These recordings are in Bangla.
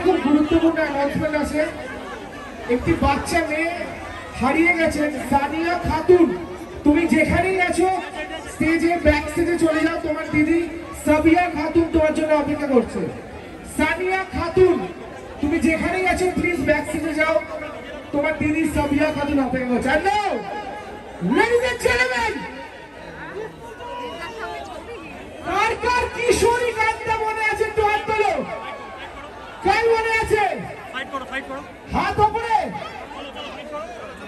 খুব গুরুত্বপূর্ণ অ্যানাউন্সমেন্ট আছে। একটি বাচ্চা মেয়ে হারিয়ে গেছেন, সানিয়া খাতুন। তুমি যেখানেই আছো স্টেজে ব্যাক স্টেজে চলে যাও, তোমার দিদি সাবিয়া খাতুন তোমার জন্য অপেক্ষা করছে। সানিয়া খাতুন তুমি যেখানেই আছো প্লিজ ব্যাক স্টেজে যাও, তোমার দিদি সাবিয়া খাতুন অপেক্ষা করছে। আর নাও ladies and gentlemen, কার কার কিশোরী গানটা মনে আছে একটু হাত তোলো। কার মনে আছে? হাত উপরে।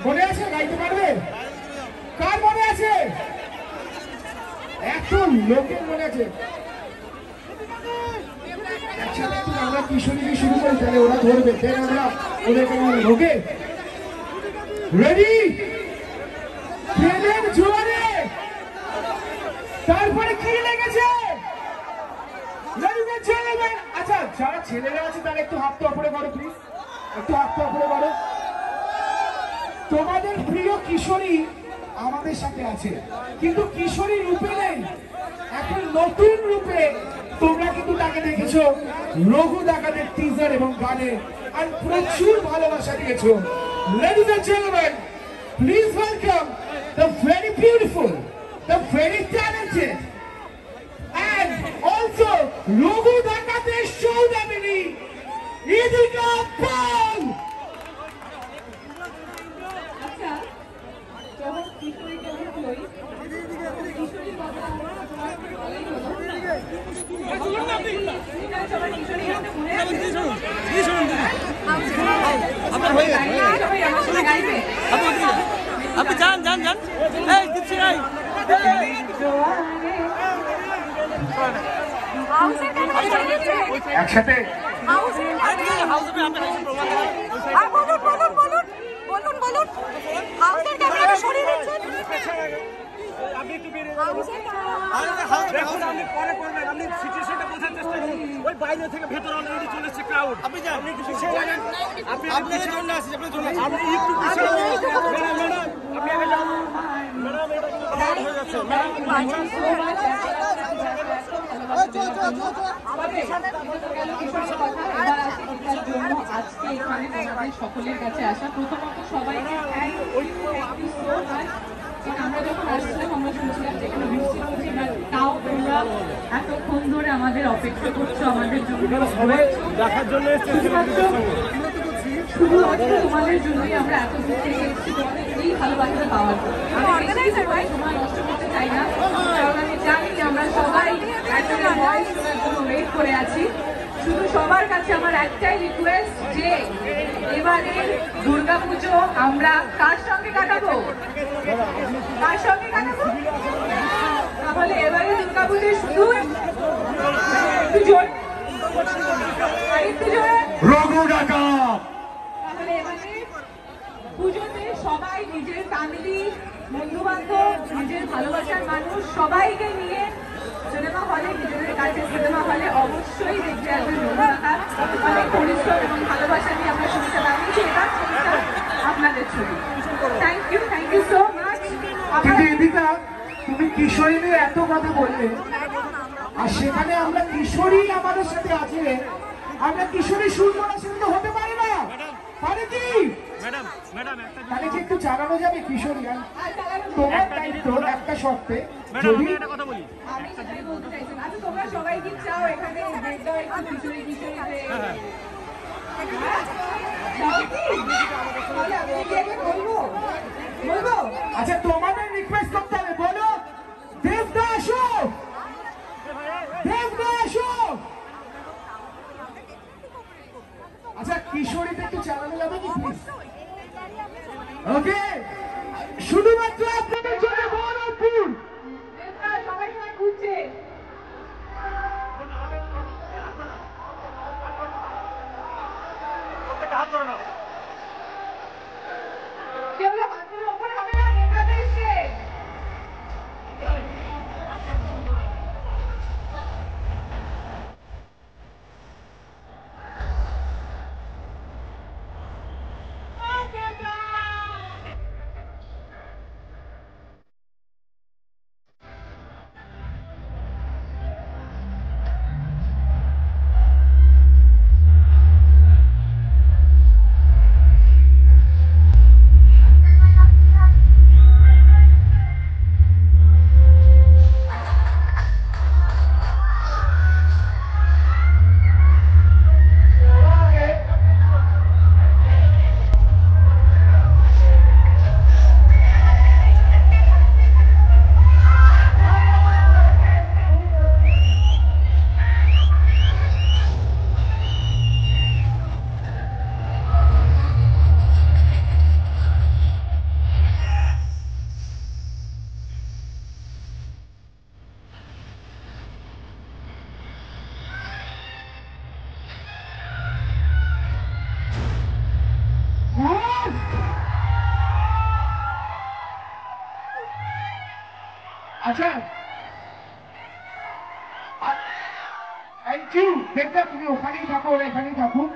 মনে আছে? গাইতে পারবে? কার মনে আছে? এত লোকের মনে আছে। একসাথে আমরা কিশোরী দিয়ে শুরু করি, তাহলে ওরা ধরবে, দেন আমরা ওদেরকে ঢোকে। রেডি? প্রেমের জোরে তারপরে কি লেগেছে? আচ্ছা, যারা ছেলেরা আছে তারা একটু হাতটা উপরে করো প্লিজ, একটু হাতটা উপরে করো। তোমাদের প্রিয় কিশোরী আমাদের সাথে আছে, কিন্তু কিশোরী রূপে নেই, এখন নতুন রূপে তোমরা কিন্তু তাকে দেখেছো রঘু ডাকাতের টিজার এবং গানে, আর প্রচুর ভালোবাসা দিয়েছো। Ladies and gentlemen, please welcome the very beautiful, the very talented, and also Raghu ডাকাতের সৌদামিনী ইদিকা পাল। আচ্ছা, যখন কিশোরীকে উঠলই কিশোরীর কথা বলাই হলো, সবাই কিশোরী গানটা মনে আছে? সবাই আমার সাথে গাইবে? আপনি যান যান যান, এই দিচ্ছি নাই একসাথে আপনি একটু বেরিয়ে দেখুন, আপনি পরে করবেন, আপনি সিচুয়েশনটা বোঝার চেষ্টা করুন। ওই বাইরে থেকে ভেতরে অলরেডি চলে এসেছে ক্রাউড। আপনি যান, আপনি একটু পিছিয়ে যান, আপনি আপনাদের জন্য আসছে, আপনাদের জন্য আপনি একটু পিছিয়ে যান। ম্যাডাম ম্যাডাম আপনি আগে যান, ম্যাডাম এটা কিন্তু ক্রাউড হয়ে যাচ্ছে। ম্যাডাম আজকে এখানে তোমাদের সকলের কাছে আসা, প্রথমত সবাইকে আমরা যখন আসছিলাম আমরা শুনছিলাম যে এখানে বৃষ্টি হচ্ছে, তাও তোমরা এতক্ষণ ধরে আমাদের অপেক্ষা করছো আমাদের জন্য, দেখার জন্য শুধুমাত্র তোমাদের জন্যই আমরা এত দূর থেকে এসেছি, তোমাদের এই ভালোবাসাটা পাওয়ার জন্য। সময় নষ্ট করতে চাই না, কারণ আমি জানি আমরা সবাই একটা ভয়েস শোনার জন্য ওয়েট করে আছি। শুধু সবার কাছে আমার একটাই রিকোয়েস্ট যে এবারের দুর্গাপুজো আমরা কার সঙ্গে কাটাবো? কার সঙ্গে কাটাবো? তাহলে এবারে দুর্গাপুজো শুধু একটু জোরে, আরেকটু জোরে রঘু ডাকাত। তাহলে এবারে পুজোতে সবাই নিজের ফ্যামিলি, বন্ধু বান্ধব, নিজের ভালোবাসার মানুষ সবাইকে নিয়ে সিনেমা হলে, নিজেদের কাছে সিনেমা হলে অবশ্যই দেখতে আসবেন রঘু ডাকাত। অনেক পরিশ্রম এবং ভালোবাসা নিয়ে আমরা ছবিটা বানিয়েছি, এবার ছবিটা আপনাদের ছবি। Thank you so much. কিন্তু এদিকা তুমি কিশোরী নিয়ে এত কথা বললে, আর সেখানে আমরা কিশোরী আমাদের সাথে আছে, আমরা কিশোরী শুনবো না, সেটা তো হতে পারে না, পারে কি? ম্যাডাম ম্যাডাম তাহলে কি একটু চালানো যাবে কিশোরী গান? তোমার দায়িত্ব একটা শর্তে, ম্যাডাম আমি একটা কথা বলি, আমি সেটাই বলতে চাইছি। আচ্ছা, তোমরা সবাই কি চাও এখানে দেখো একটু কিশোরী কিশোরীতে? আচ্ছা, তোমাদের রিকোয়েস্ট করতে হবে, বলো দেবদা আসো, দেবদা আসো। আচ্ছা, কিশোরীতে একটু চালানো যাবে কি প্লিজ? ওকে, শুধুমাত্র আপনাদের জন্য বহরমপুর। সবাই সবাই ঘুরছে। হাত ধরে নাও। কেউ হাতের ওপরে হবে না, নেতাতে এসছে। আচ্ছা থ্যাংক ইউ দেখবে তুমি ওখানেই থাকো ওরা এখানেই থাকুক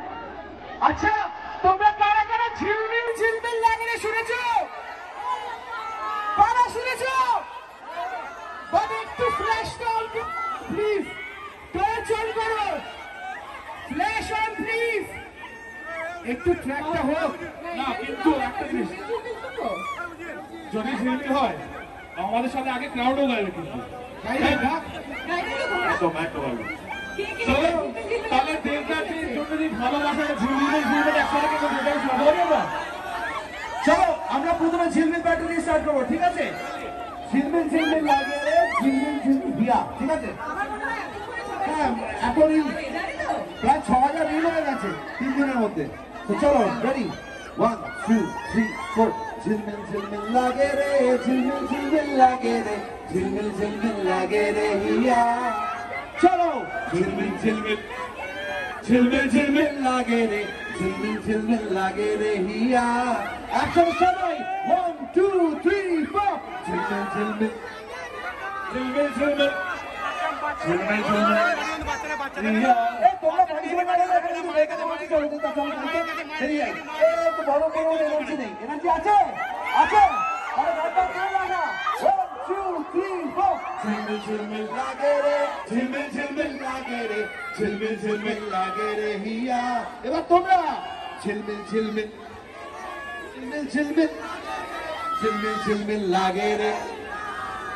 আচ্ছা তোমরা কারা কারা ঝিলমিল ঝিলমিল লাগালে শুনেছো কারা শুনেছো বাট একটু flash on please torch on করো ফ্ল্যাশ অন প্লিজ একটু ট্র্যাকটা হোক না কিন্তু একটা জিনিস যদি ঝিলমিল হয় আমাদের সাথে আগে ক্রাউডও গাইবে কিন্তু তাই না একদম একদম চলো তাহলে দেবদাসের জন্য যে ভালোবাসাটা ঝিলমিল ঝিলমিল একসাথে কিন্তু দেবদাস লাগাবো না চলো আমরা প্রথমে ঝিলমিল ব্যাটল দিয়ে স্টার্ট করবো ঠিক আছে ঝিলমিল ঝিলমিল লাগে রে ঝিলমিল ঝিলমিল দিয়া ঠিক আছে হ্যাঁ এখনই প্রায় ৬,০০০ রিল হয়ে গেছে 3 দিনের মধ্যে তো চলো রেডি 1 2 3 4 ঝিলমিল ঝিলমিল লাগে রে ঝিলমিল ঝিলমিল লাগে রে ঝিলমিল ঝিলমিল লাগে রে হিয়া চলো ঝিলমিল ঝিলমিল ঝিলমিল ঝিলমিল লাগে রে ঝিলমিল ঝিলমিল লাগে রে হিয়া একসাথে সবাই 1 2 3 4 ঝিলমিল ঝিলমিল ঝিলমিল ঝিলমিল ঝিলমিল ঝিলমিল হিয়া এ তোমরা ভাইসে মারে না কিন্তু রেখে দে মাটি চলে যেতে চলে সেরি যাই এ তো বড় বড় এনার্জি নেই এনার্জি আছে আছে আরে বাবা কেন লাগা 1 2 3 4 ঝিলমিল ঝিলমিল লাগে রে ঝিলমিল ঝিলমিল লাগে রে ঝিলমিল ঝিলমিল লাগে রে হিয়া এবার তোমরা ঝিলমিল ঝিলমিল ঝিলমিল ঝিলমিল ঝিলমিল ঝিলমিল লাগে রে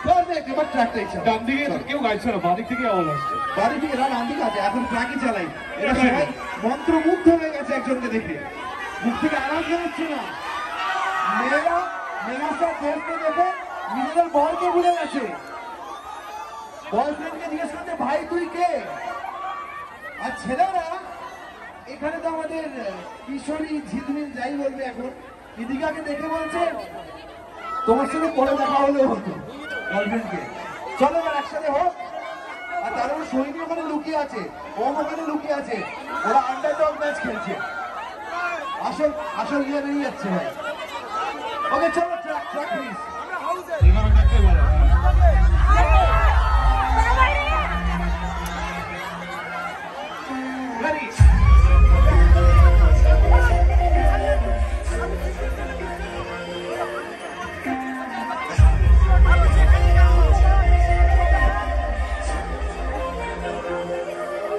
পারফেক্ট এবার ট্র্যাকটা ইচ্ছা ডান দিকে কেউ গাইছে না বাদিক থেকে আওয়াজ আসছে বাড়ি থেকে এরা ডান দিকে আছে এখন ট্র্যাকই চালাই এরা সবাই মন্ত্রমুগ্ধ হয়ে গেছে একজনকে দেখে মুখ থেকে আওয়াজ বেরোচ্ছে না মেয়েরা মেয়েরা সব দেশকে দেখে নিজেদের বরকে ভুলে গেছে বয়ফ্রেন্ডকে জিজ্ঞেস করতে ভাই তুই কে আর ছেলেরা এখানে তো আমাদের কিশোরী ঝিলমিল যাই বলবে এখন ইদিকাকে দেখে বলছে তোমার সঙ্গে পরে দেখা হলেও হতো গার্লফ্রেন্ডকে চলো এবার একসাথে হোক আর তার উপর সৈনী ওখানে লুকিয়ে আছে ওম ওখানে লুকিয়ে আছে ওরা আন্ডারডগ ম্যাচ খেলছে আসল আসল গিয়ে বেরিয়ে যাচ্ছে ভাই ওকে চলো